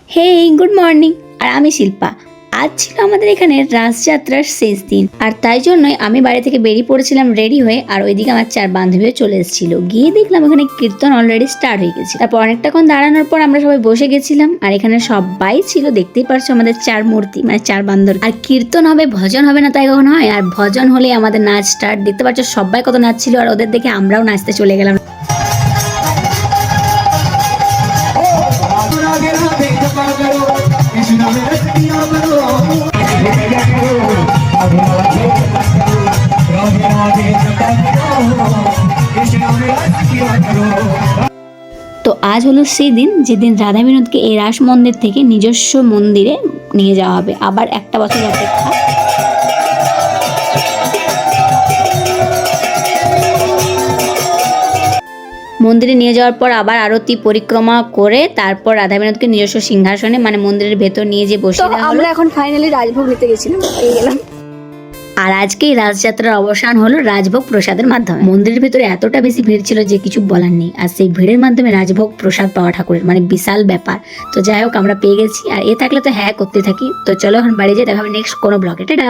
হে good morning. আর আমি শিল্পা। আজ ছিল আমাদের এখানে রাসযাত্রার শেষ দিন, আর তাই জন্যই আমি বাড়ি থেকে বেরিয়ে পড়েছিলাম রেডি হয়ে। আর ওইদিকে আমার 4 বান্ধবীও চলে এসেছিল। গিয়ে দেখলাম ওখানে কীর্তন অলরেডি স্টার্ট হয়ে গেছে। তারপর অনেকটাক্ষণ দাঁড়ানোর পর আমরা সবাই বসে গেছিলাম। আর এখানে সবাই ছিল, দেখতেই পারছো আমাদের 4 মূর্তি, মানে 4 বান্ধবী। আর কীর্তন হবে, ভজন হবে না তাই কখনো হয়? আর ভজন হলে আমাদের নাচ স্টার্ট। দেখতে পাচ্ছ সবাই কত নাচছিল, আর ওদের দেখে আমরাও নাচতে চলে গেলাম। তো আজ হলো সেই দিন যেদিন রাধা বিনোদকে এই রাস মন্দির থেকে নিজস্ব মন্দিরে নিয়ে যাওয়া হবে। আবার একটা বছর অপেক্ষা। মন্দিরে নিয়ে যাওয়ার পর আবার আরতি পরিক্রমা করে তারপর রাধা বিনোদকে নিজস্ব সিংহাসনে, মানে মন্দিরের ভেতর নিয়ে যে বসে দেওয়া হলো। আমরা এখন ফাইনালি রাজভোগ নিতে গেছিলাম, পেয়ে গেলাম। আর আজকে এই রাজযাত্রার অবসান হলো রাজভোগ প্রসাদের মাধ্যমে। মন্দিরের ভিতরে এতটা বেশি ভিড় ছিল যে কিছু বলার নেই। আর সেই ভিড়ের মাধ্যমে রাজভোগ প্রসাদ পাওয়া ঠাকুরের মানে বিশাল ব্যাপার। তো যাই হোক, আমরা পেয়ে গেছি। আর এ থাকলে তো হ্যাঁ করতে থাকি। তো চলো এখন বাড়ি যাই, দেখা হবে নেক্সট কোনো ব্লগে। টাটা।